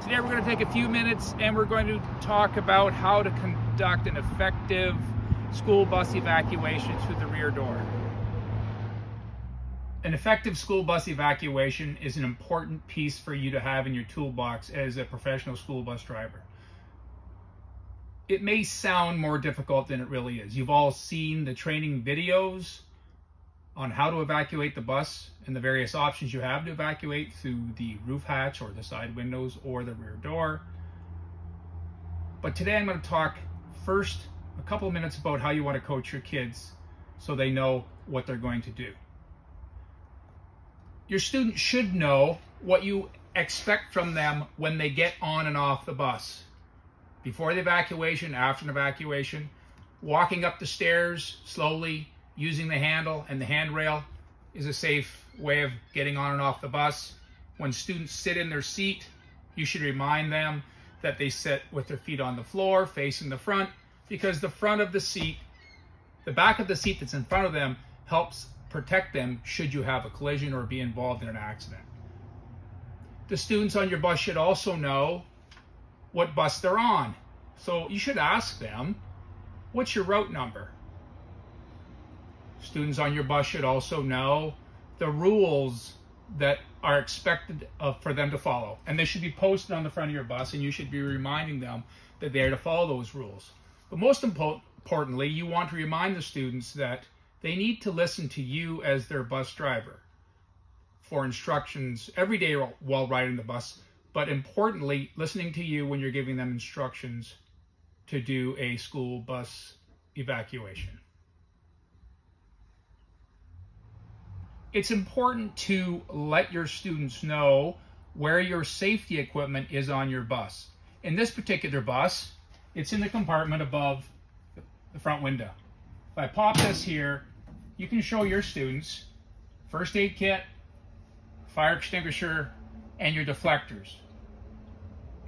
Today we're going to take a few minutes and we're going to talk about how to conduct an effective school bus evacuation through the rear door. An effective school bus evacuation is an important piece for you to have in your toolbox as a professional school bus driver. It may sound more difficult than it really is. You've all seen the training videos on how to evacuate the bus and the various options you have to evacuate through the roof hatch or the side windows or the rear door. But today I'm going to talk first a couple of minutes about how you want to coach your kids so they know what they're going to do. Your students should know what you expect from them when they get on and off the bus. Before the evacuation, after an evacuation, walking up the stairs slowly, using the handle and the handrail is a safe way of getting on and off the bus. When students sit in their seat, you should remind them that they sit with their feet on the floor, facing the front, because the front of the seat, the back of the seat that's in front of them helps protect them should you have a collision or be involved in an accident. The students on your bus should also know what bus they're on. So you should ask them, what's your route number? Students on your bus should also know the rules that are expected for them to follow. And they should be posted on the front of your bus, and you should be reminding them that they are to follow those rules. But most importantly, you want to remind the students that they need to listen to you as their bus driver for instructions every day while riding the bus, but importantly, listening to you when you're giving them instructions to do a school bus evacuation. It's important to let your students know where your safety equipment is on your bus. In this particular bus, it's in the compartment above the front window. If I pop this here, you can show your students first aid kit, fire extinguisher, and your deflectors.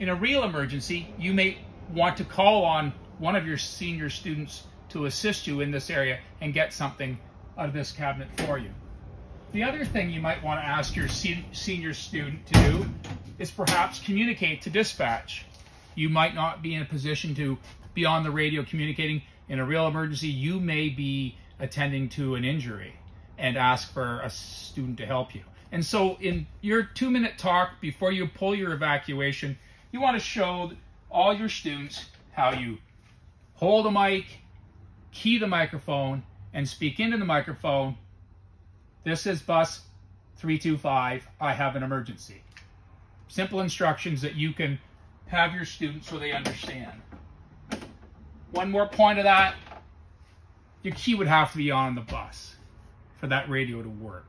In a real emergency, you may want to call on one of your senior students to assist you in this area and get something out of this cabinet for you. The other thing you might want to ask your senior student to do is perhaps communicate to dispatch. You might not be in a position to be on the radio communicating. In a real emergency, you may be attending to an injury and ask for a student to help you. And so in your 2-minute talk before you pull your evacuation, you want to show all your students how you hold a mic, key the microphone, and speak into the microphone. This is bus 325, I have an emergency. Simple instructions that you can have your students so they understand. One more point of that, your key would have to be on the bus for that radio to work.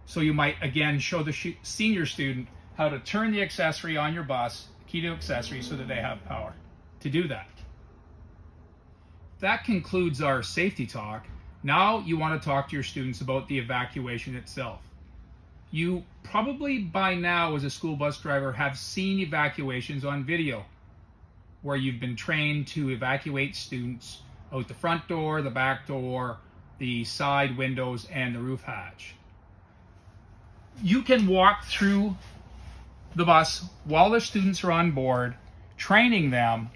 So you might, again, show the senior student how to turn the accessory on your bus, key to accessory, so that they have power to do that. That concludes our safety talk. Now you want to talk to your students about the evacuation itself. You probably by now as a school bus driver have seen evacuations on video where you've been trained to evacuate students out the front door, the back door, the side windows, and the roof hatch. You can walk through the bus while the students are on board, training them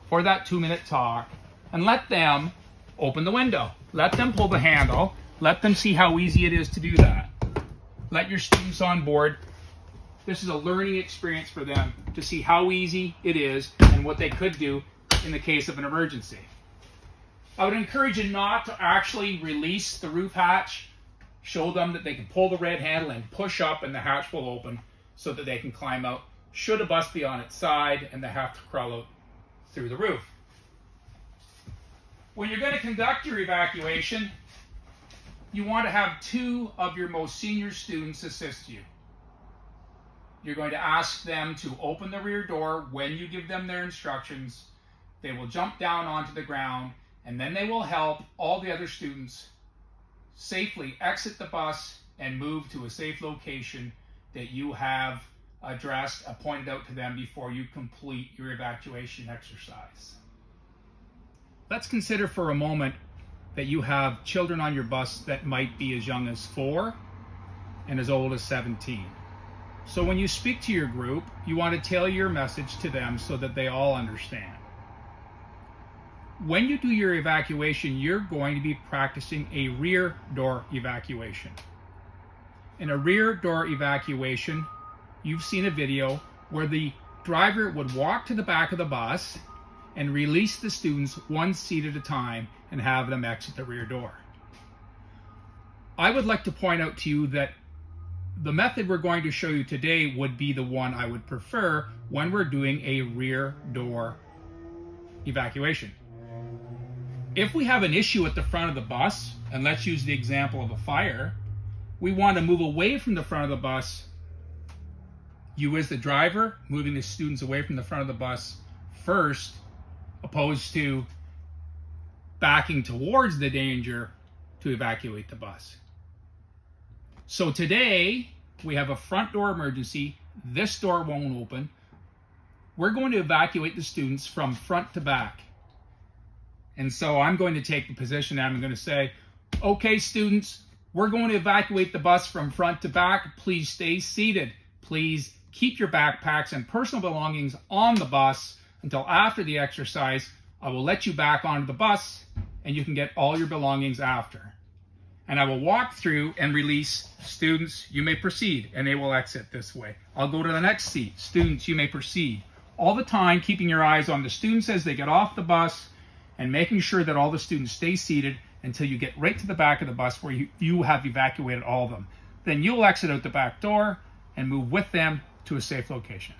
for that 2-minute talk, and let them open the window. Let them pull the handle. Let them see how easy it is to do that. Let your students on board. This is a learning experience for them to see how easy it is and what they could do in the case of an emergency. I would encourage you not to actually release the roof hatch. Show them that they can pull the red handle and push up and the hatch will open so that they can climb out should a bus be on its side and they have to crawl out through the roof. When you're going to conduct your evacuation, you want to have 2 of your most senior students assist you. You're going to ask them to open the rear door when you give them their instructions. They will jump down onto the ground, and then they will help all the other students safely exit the bus and move to a safe location that you have addressed, pointed out to them before you complete your evacuation exercise. Let's consider for a moment that you have children on your bus that might be as young as 4 and as old as 17. So when you speak to your group, you want to tailor your message to them so that they all understand. When you do your evacuation, you're going to be practicing a rear door evacuation. In a rear door evacuation, you've seen a video where the driver would walk to the back of the bus and release the students one seat at a time and have them exit the rear door. I would like to point out to you that the method we're going to show you today would be the one I would prefer when we're doing a rear door evacuation. If we have an issue at the front of the bus, and let's use the example of a fire, we want to move away from the front of the bus. You as the driver, moving the students away from the front of the bus first, opposed to backing towards the danger to evacuate the bus. So today, we have a front door emergency. This door won't open. We're going to evacuate the students from front to back. And so I'm going to take the position and I'm going to say, okay, students, we're going to evacuate the bus from front to back. Please stay seated. Please keep your backpacks and personal belongings on the bus until after the exercise. I will let you back onto the bus and you can get all your belongings after. And I will walk through and release students, you may proceed, and they will exit this way. I'll go to the next seat. Students, you may proceed. All the time, keeping your eyes on the students as they get off the bus and making sure that all the students stay seated until you get right to the back of the bus where you have evacuated all of them. Then you'll exit out the back door and move with them to a safe location.